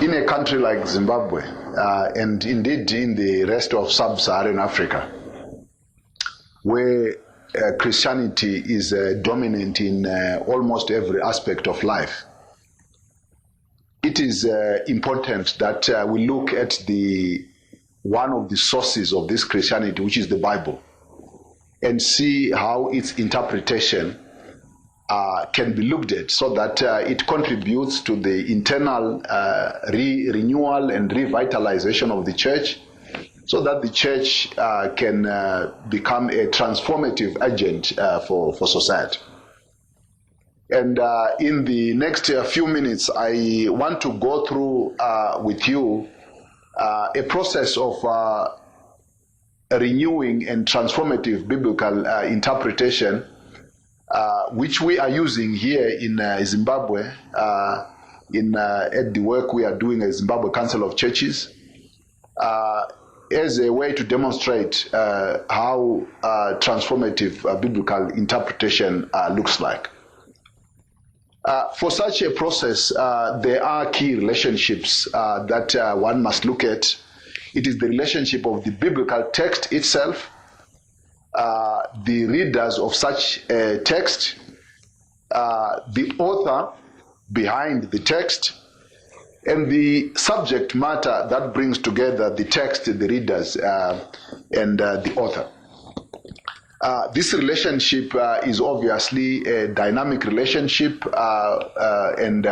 in a country like Zimbabwe, and indeed in the rest of sub-Saharan Africa, where Christianity is dominant in almost every aspect of life, it is important that we look at one of the sources of this Christianity, which is the Bible, and see how its interpretation can be looked at, so that it contributes to the internal renewal and revitalization of the church, so that the church can become a transformative agent for society. And in the next few minutes, I want to go through with you a process of renewing and transformative biblical interpretation, which we are using here in Zimbabwe, at the work we are doing at Zimbabwe Council of Churches, as a way to demonstrate how transformative biblical interpretation looks like. For such a process, there are key relationships that one must look at. It is the relationship of the biblical text itself, the readers of such a text, the author behind the text, and the subject matter that brings together the text, the readers, and the author. This relationship is obviously a dynamic relationship, and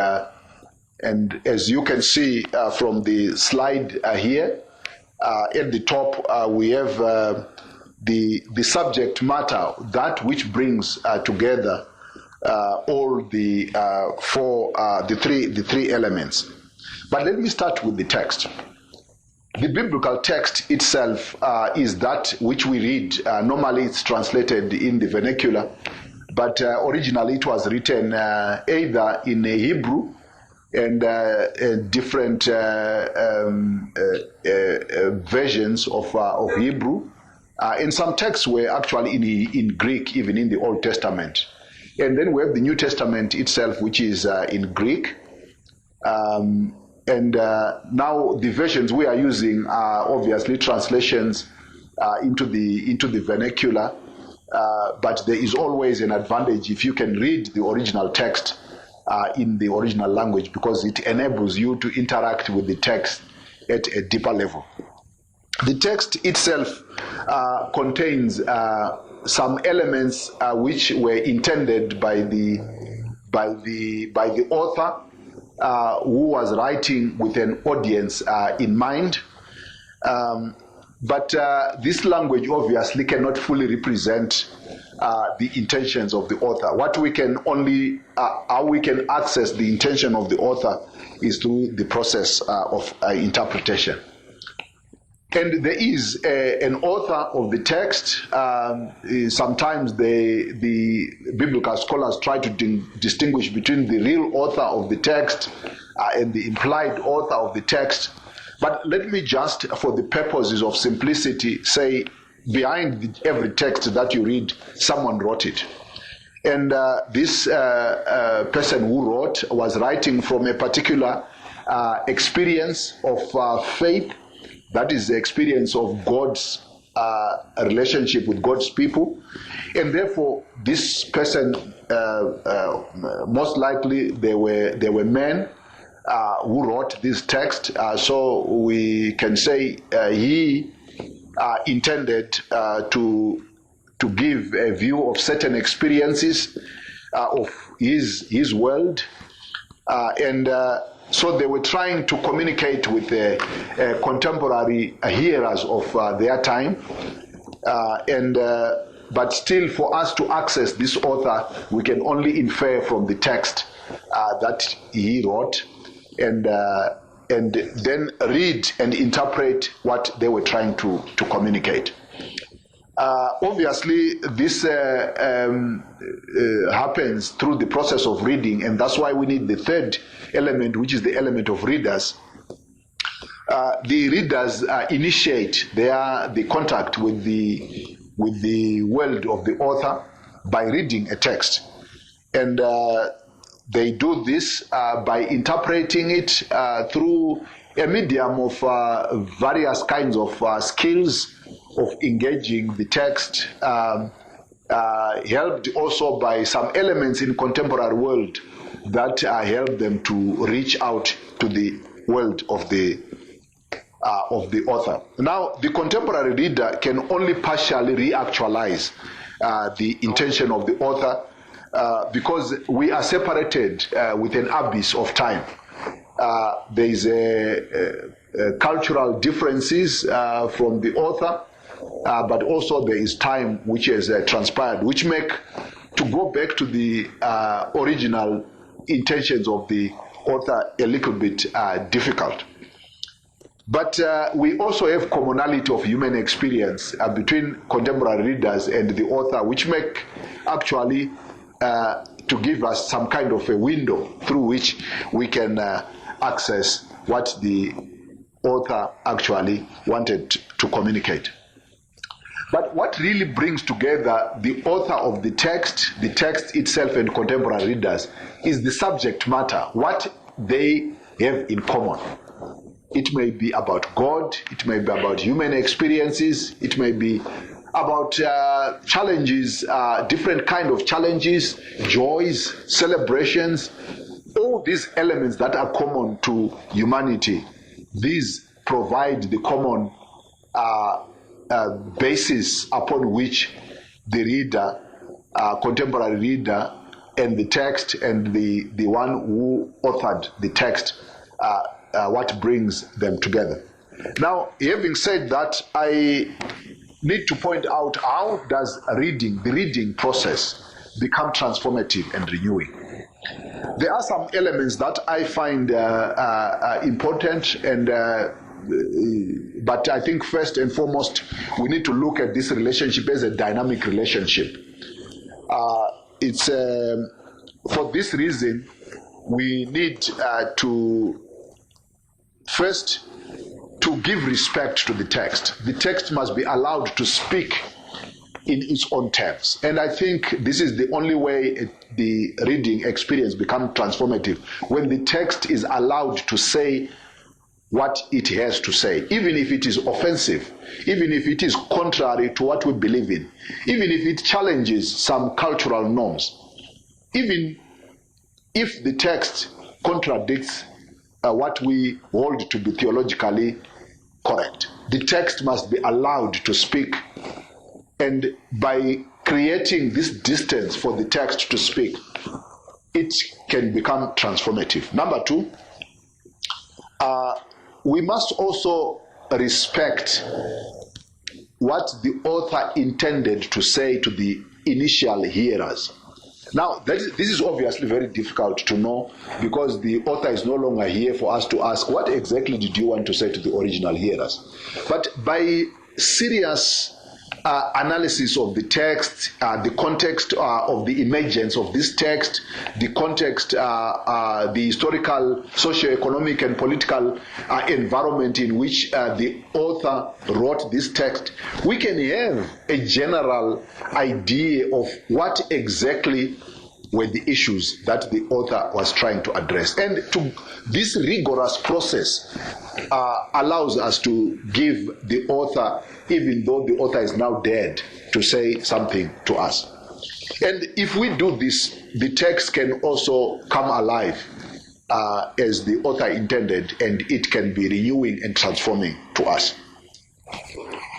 as you can see from the slide here, at the top we have the subject matter, that which brings together all the the three elements. But let me start with the text. The biblical text itself is that which we read. Normally it's translated in the vernacular, but originally it was written either in Hebrew and different versions of Hebrew. And some texts were actually in Greek, even in the Old Testament. And then we have the New Testament itself, which is in Greek. And now the versions we are using are obviously translations into the vernacular, but there is always an advantage if you can read the original text in the original language, because it enables you to interact with the text at a deeper level. The text itself contains some elements which were intended by the author, who was writing with an audience in mind. But this language obviously cannot fully represent the intentions of the author. What we can only, how we can access the intention of the author is through the process of interpretation. And there is an author of the text. Sometimes the biblical scholars try to distinguish between the real author of the text and the implied author of the text. But let me just, for the purposes of simplicity, say behind every text that you read, someone wrote it. And this person who wrote was writing from a particular experience of faith. That is the experience of God's relationship with God's people. And therefore, this person, most likely they were men who wrote this text. So we can say he intended to give a view of certain experiences of his world. So they were trying to communicate with contemporary hearers of their time, but still, for us to access this author, we can only infer from the text that he wrote, and then read and interpret what they were trying to communicate. Obviously, this happens through the process of reading, and that's why we need the third element, which is the element of readers. The readers initiate the contact with the world of the author by reading a text, and They do this by interpreting it through a medium of various kinds of skills of engaging the text, helped also by some elements in contemporary world that help them to reach out to the world of the author. Now, the contemporary reader can only partially reactualize the intention of the author because we are separated with an abyss of time. There is cultural differences from the author, but also there is time which has transpired, which make to go back to the original intentions of the author a little bit difficult. But we also have commonality of human experience between contemporary readers and the author, which make actually to give us some kind of a window through which we can access what the author actually wanted to communicate. But what really brings together the author of the text itself, and contemporary readers is the subject matter, what they have in common. It may be about God, it may be about human experiences, it may be about challenges, different kind of challenges, joys, celebrations, all these elements that are common to humanity. These provide the common basis upon which the reader, contemporary reader, and the text and the one who authored the text, what brings them together. Now, having said that, I need to point out how does the reading process become transformative and renewing. There are some elements that I find important, and but I think first and foremost we need to look at this relationship as a dynamic relationship. It's for this reason we need to first to give respect to the text. The text must be allowed to speak in its own terms. And I think this is the only way the reading experience becomes transformative, when the text is allowed to say what it has to say, even if it is offensive, even if it is contrary to what we believe in, even if it challenges some cultural norms, even if the text contradicts what we hold to be theologically correct. The text must be allowed to speak, and by creating this distance for the text to speak, it can become transformative. Number two, we must also respect what the author intended to say to the initial hearers. Now, this is obviously very difficult to know, because the author is no longer here for us to ask, what exactly did you want to say to the original hearers? But by serious analysis of the text, the context of the emergence of this text, the context, the historical, socio-economic and political environment in which the author wrote this text, we can have a general idea of what exactly were the issues that the author was trying to address. And this rigorous process allows us to give the author, even though the author is now dead, to say something to us. And if we do this, the text can also come alive as the author intended, and it can be renewing and transforming to us.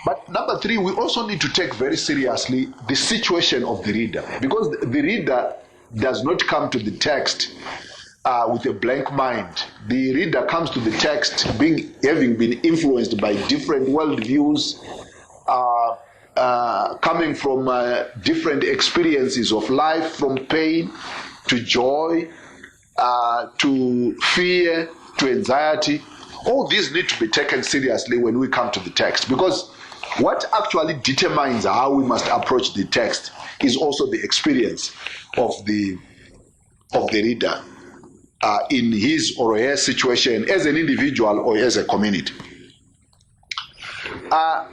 But number three, we also need to take very seriously the situation of the reader, because the reader does not come to the text with a blank mind. The reader comes to the text having been influenced by different worldviews, coming from different experiences of life, from pain to joy, to fear, to anxiety. All these need to be taken seriously when we come to the text, because what actually determines how we must approach the text is also the experience of the reader in his or her situation as an individual or as a community.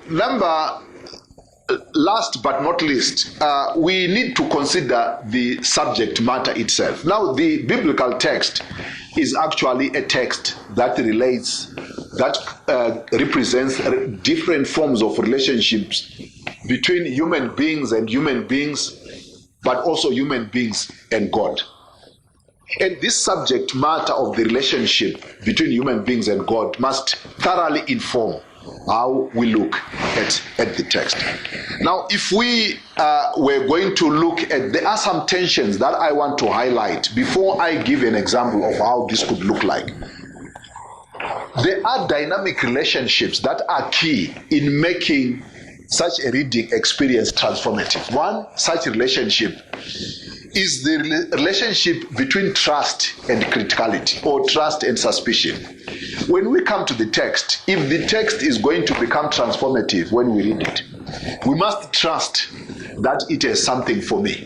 Number Last but not least, we need to consider the subject matter itself. Now, the biblical text is actually a text that relates, that represents different forms of relationships between human beings and human beings, but also human beings and God. And this subject matter of the relationship between human beings and God must thoroughly inform how we look at the text. Now, if we were going to look at, there are some tensions that I want to highlight before I give an example of how this could look like. There are dynamic relationships that are key in making such a reading experience transformative. One such relationship is the relationship between trust and criticality, or trust and suspicion. When we come to the text, if the text is going to become transformative when we read it, we must trust that it has something for me.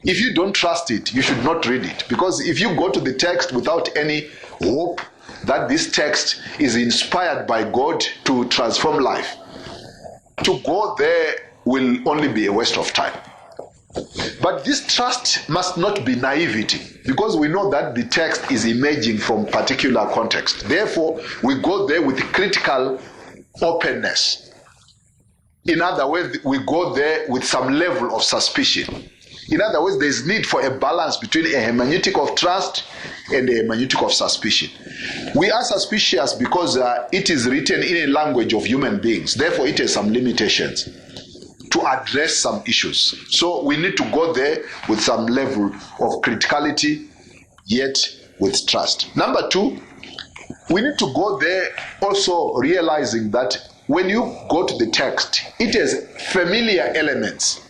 If you don't trust it, you should not read it. Because if you go to the text without any hope that this text is inspired by God to transform life, to go there will only be a waste of time. But this trust must not be naivety, because we know that the text is emerging from particular context. Therefore, we go there with critical openness. In other words, we go there with some level of suspicion. In other words, there is need for a balance between a hermeneutic of trust and a hermeneutic of suspicion. We are suspicious because it is written in a language of human beings. Therefore, it has some limitations to address some issues. So we need to go there with some level of criticality, yet with trust. Number two, we need to go there also realizing that when you go to the text, it has familiar elements.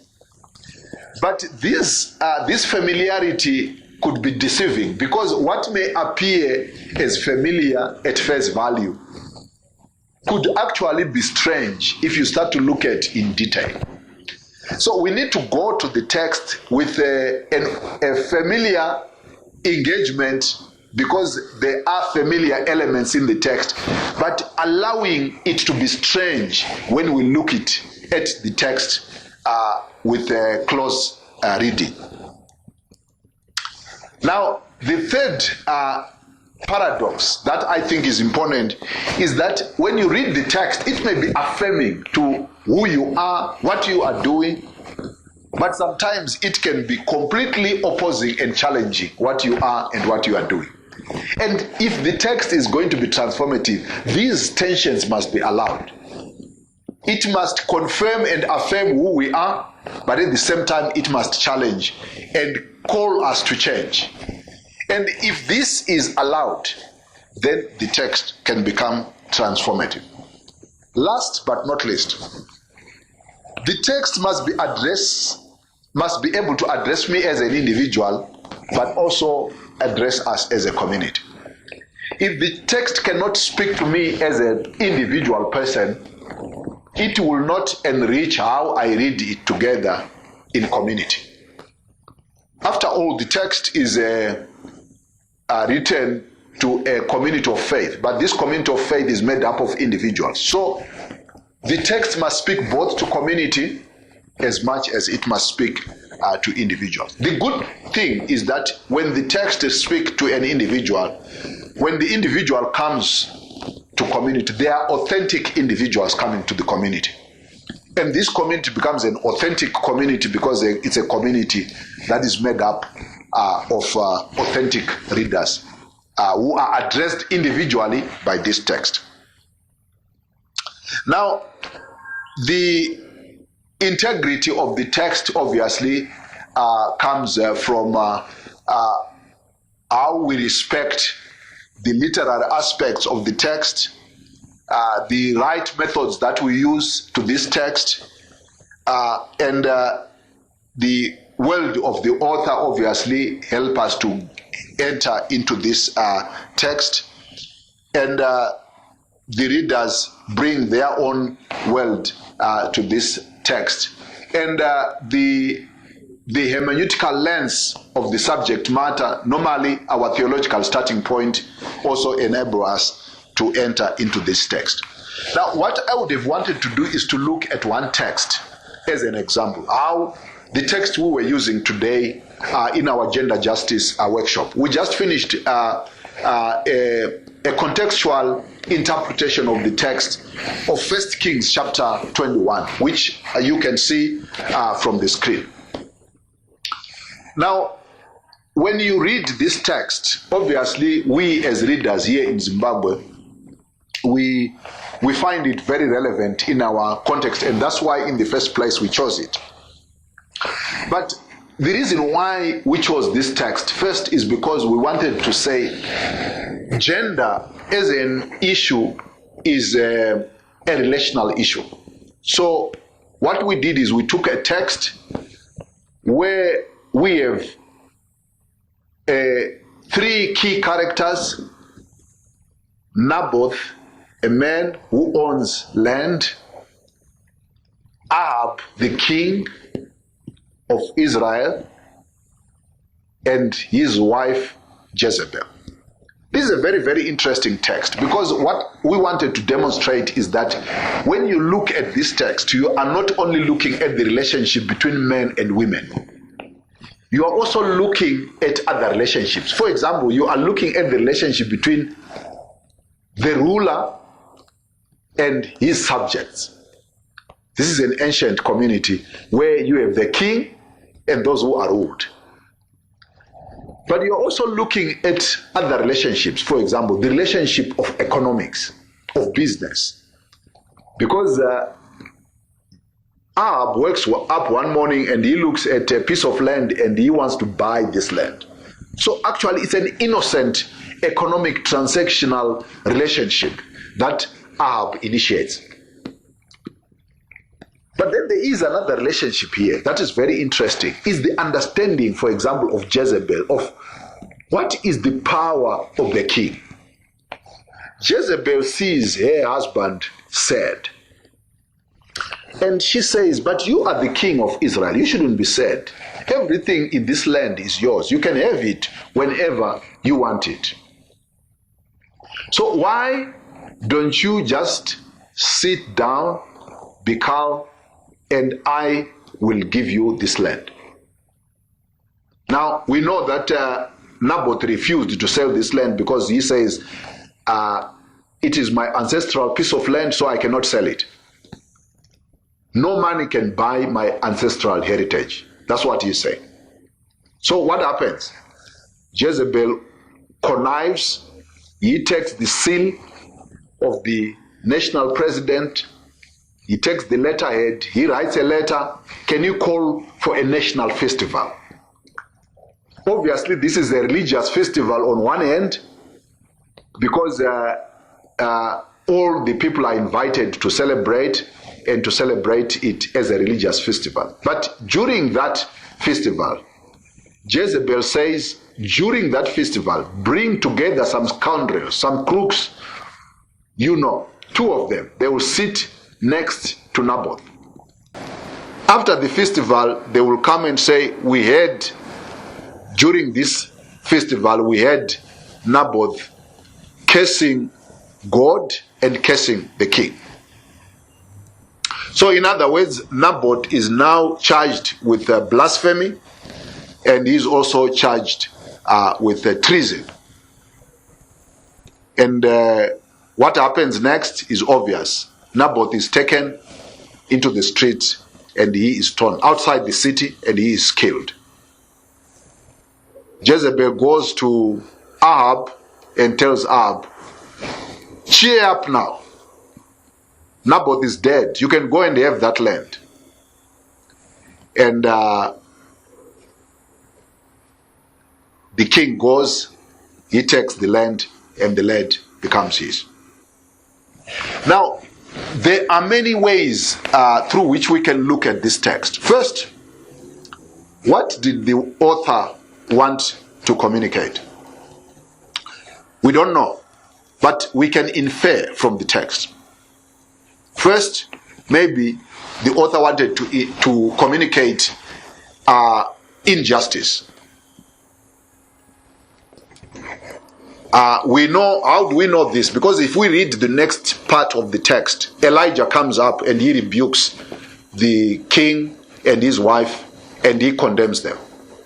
But this familiarity could be deceiving, because what may appear as familiar at face value could actually be strange if you start to look at it in detail. So we need to go to the text with a familiar engagement, because there are familiar elements in the text, but allowing it to be strange when we look at the text with a close reading. Now, the third paradox that I think is important is that when you read the text, it may be affirming to who you are, what you are doing, but sometimes it can be completely opposing and challenging what you are and what you are doing. And if the text is going to be transformative, these tensions must be allowed. It must confirm and affirm who we are, but at the same time it must challenge and call us to change. And if this is allowed, then the text can become transformative. Last but not least, the text must be able to address me as an individual, but also address us as a community. If the text cannot speak to me as an individual person, it will not enrich how I read it together in community. After all, the text is written to a community of faith, but this community of faith is made up of individuals. So the text must speak both to community as much as it must speak to individuals. The good thing is that when the text speaks to an individual, when the individual comes to community, they are authentic individuals coming to the community. And this community becomes an authentic community because it's a community that is made up of authentic readers who are addressed individually by this text. Now, the integrity of the text obviously comes from how we respect the literary aspects of the text, the right methods that we use to this text, and the word of the author obviously help us to enter into this text, and the readers bring their own world to this text, and the hermeneutical lens of the subject matter, normally our theological starting point, also enable us to enter into this text. Now, what I would have wanted to do is to look at one text as an example, how the text we were using today in our gender justice workshop. We just finished a contextual interpretation of the text of 1 Kings chapter 21, which you can see from the screen. Now, when you read this text, obviously we as readers here in Zimbabwe, we find it very relevant in our context, and that's why in the first place we chose it. But the reason why we chose this text first is because we wanted to say gender as an issue is a relational issue. So what we did is we took a text where we have three key characters: Naboth, a man who owns land; Ahab, the king of Israel; and his wife Jezebel. This is a very, very interesting text, because what we wanted to demonstrate is that when you look at this text, you are not only looking at the relationship between men and women, you are also looking at other relationships. For example, you are looking at the relationship between the ruler and his subjects. This is an ancient community where you have the king and those who are ruled. But you're also looking at other relationships. For example, the relationship of economics, of business. Because Ahab wakes up one morning and he looks at a piece of land and he wants to buy this land. So actually it's an innocent economic transactional relationship that Ahab initiates. But then there is another relationship here that is very interesting. Is the understanding, for example, of Jezebel, of what is the power of the king. Jezebel sees her husband sad. And she says, but you are the king of Israel. You shouldn't be sad. Everything in this land is yours. You can have it whenever you want it. So why don't you just sit down, be calm, and I will give you this land? Now, we know that Naboth refused to sell this land because he says, it is my ancestral piece of land, so I cannot sell it. No money can buy my ancestral heritage. That's what he's saying. So what happens? Jezebel connives. He takes the seal of the national president. He takes the letterhead. He writes a letter. Can you call for a national festival? Obviously, this is a religious festival on one end, because all the people are invited to celebrate, and to celebrate it as a religious festival. But during that festival, Jezebel says, during that festival, bring together some scoundrels, some crooks, two of them. They will sit next to Naboth. After the festival, they will come and say, during this festival, we had Naboth cursing God and cursing the king. So in other words, Naboth is now charged with blasphemy, and he is also charged with treason. And what happens next is obvious. Naboth is taken into the streets and he is torn outside the city and he is killed. Jezebel goes to Ahab and tells Ahab, cheer up now. Naboth is dead. You can go and have that land. And the king goes, he takes the land, and the land becomes his. Now, there are many ways through which we can look at this text. First, what did the author want to communicate? We don't know, but we can infer from the text. First, maybe the author wanted to communicate injustice. We know, how do we know this? Because if we read the next part of the text, Elijah comes up and he rebukes the king and his wife and he condemns them.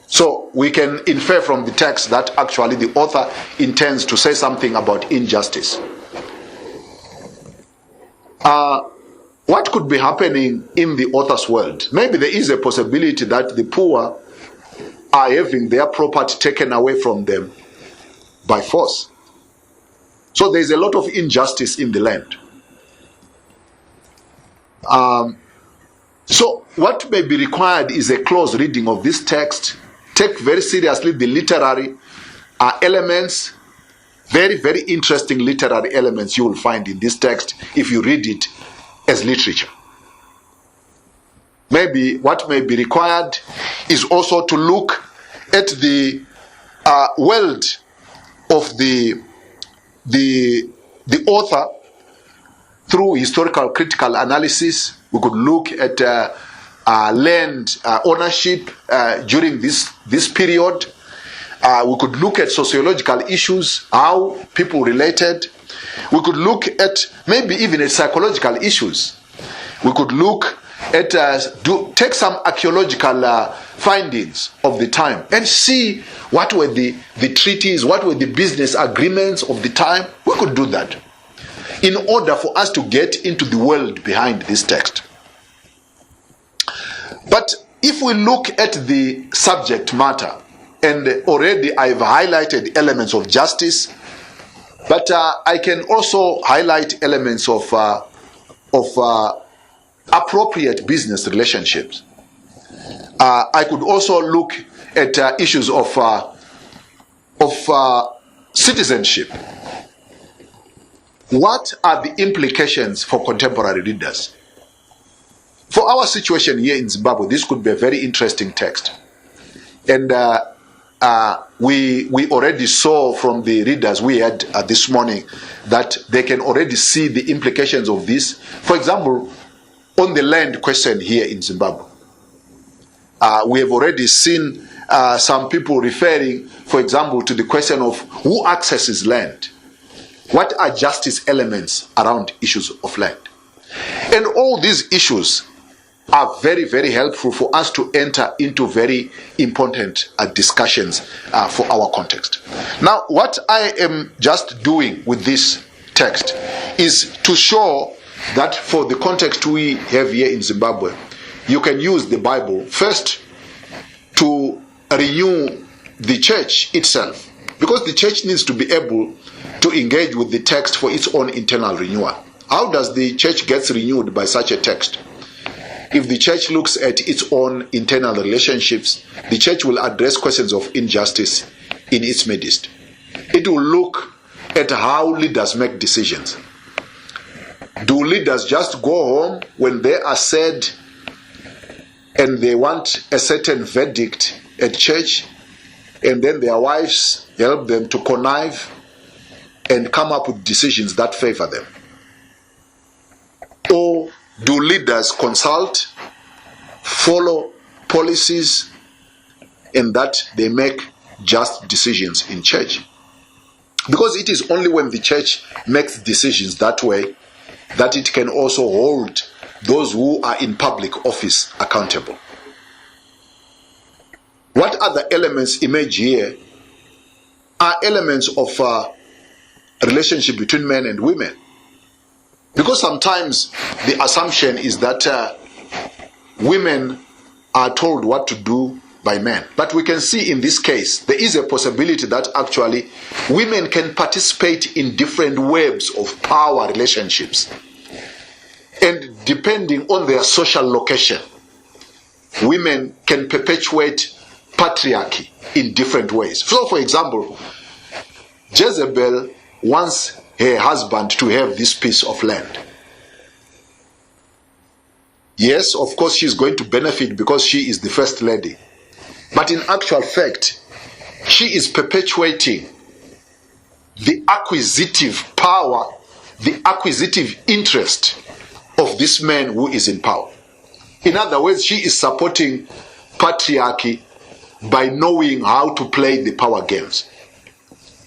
So we can infer from the text that actually the author intends to say something about injustice. What could be happening in the author's world? Maybe there is a possibility that the poor are having their property taken away from them by force. So there is a lot of injustice in the land. So what may be required is a close reading of this text. Take very seriously the literary elements, very, very interesting literary elements you will find in this text if you read it as literature. Maybe what may be required is also to look at the world of the author through historical critical analysis. We could look at land ownership during this period. We could look at sociological issues, how people related. We could look at maybe even at psychological issues. We could look at take some archaeological findings of the time and see what were the treaties, what were the business agreements of the time. We could do that in order for us to get into the world behind this text. But if we look at the subject matter, and already I've highlighted elements of justice, but I can also highlight elements of appropriate business relationships. I could also look at issues of citizenship. What are the implications for contemporary readers? For our situation here in Zimbabwe, this could be a very interesting text. And we already saw from the readers we had this morning that they can already see the implications of this. For example, on the land question here in Zimbabwe, we have already seen some people referring, for example, to the question of who accesses land. What are justice elements around issues of land? And all these issues are very, very helpful for us to enter into very important discussions for our context. Now, what I am just doing with this text is to show that for the context we have here in Zimbabwe, you can use the Bible first to renew the church itself, because the church needs to be able to engage with the text for its own internal renewal. How does the church get renewed by such a text? If the church looks at its own internal relationships, the church will address questions of injustice in its midst. It will look at how leaders make decisions. Do leaders just go home when they are said and they want a certain verdict at church, and then their wives help them to connive and come up with decisions that favor them? Or do leaders consult, follow policies, and that they make just decisions in church? Because it is only when the church makes decisions that way that it can also hold those who are in public office accountable. What other elements emerge here are elements of relationship between men and women. Because sometimes the assumption is that women are told what to do by men. But we can see in this case, there is a possibility that actually women can participate in different webs of power relationships. And depending on their social location, women can perpetuate patriarchy in different ways. So, for example, Jezebel wants her husband to have this piece of land. Yes, of course, she's going to benefit because she is the first lady. But in actual fact, she is perpetuating the acquisitive power, the acquisitive interest of this man who is in power. In other words, she is supporting patriarchy by knowing how to play the power games.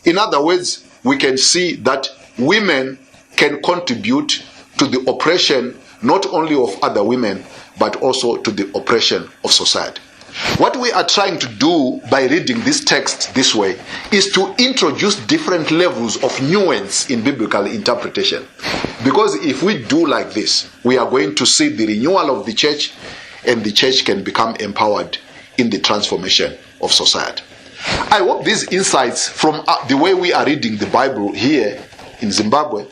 In other words, we can see that women can contribute to the oppression not only of other women, but also to the oppression of society. What we are trying to do by reading this text this way is to introduce different levels of nuance in biblical interpretation. Because if we do like this, we are going to see the renewal of the church, and the church can become empowered in the transformation of society. I hope these insights from the way we are reading the Bible here in Zimbabwe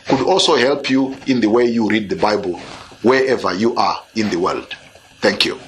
could also help you in the way you read the Bible wherever you are in the world. Thank you.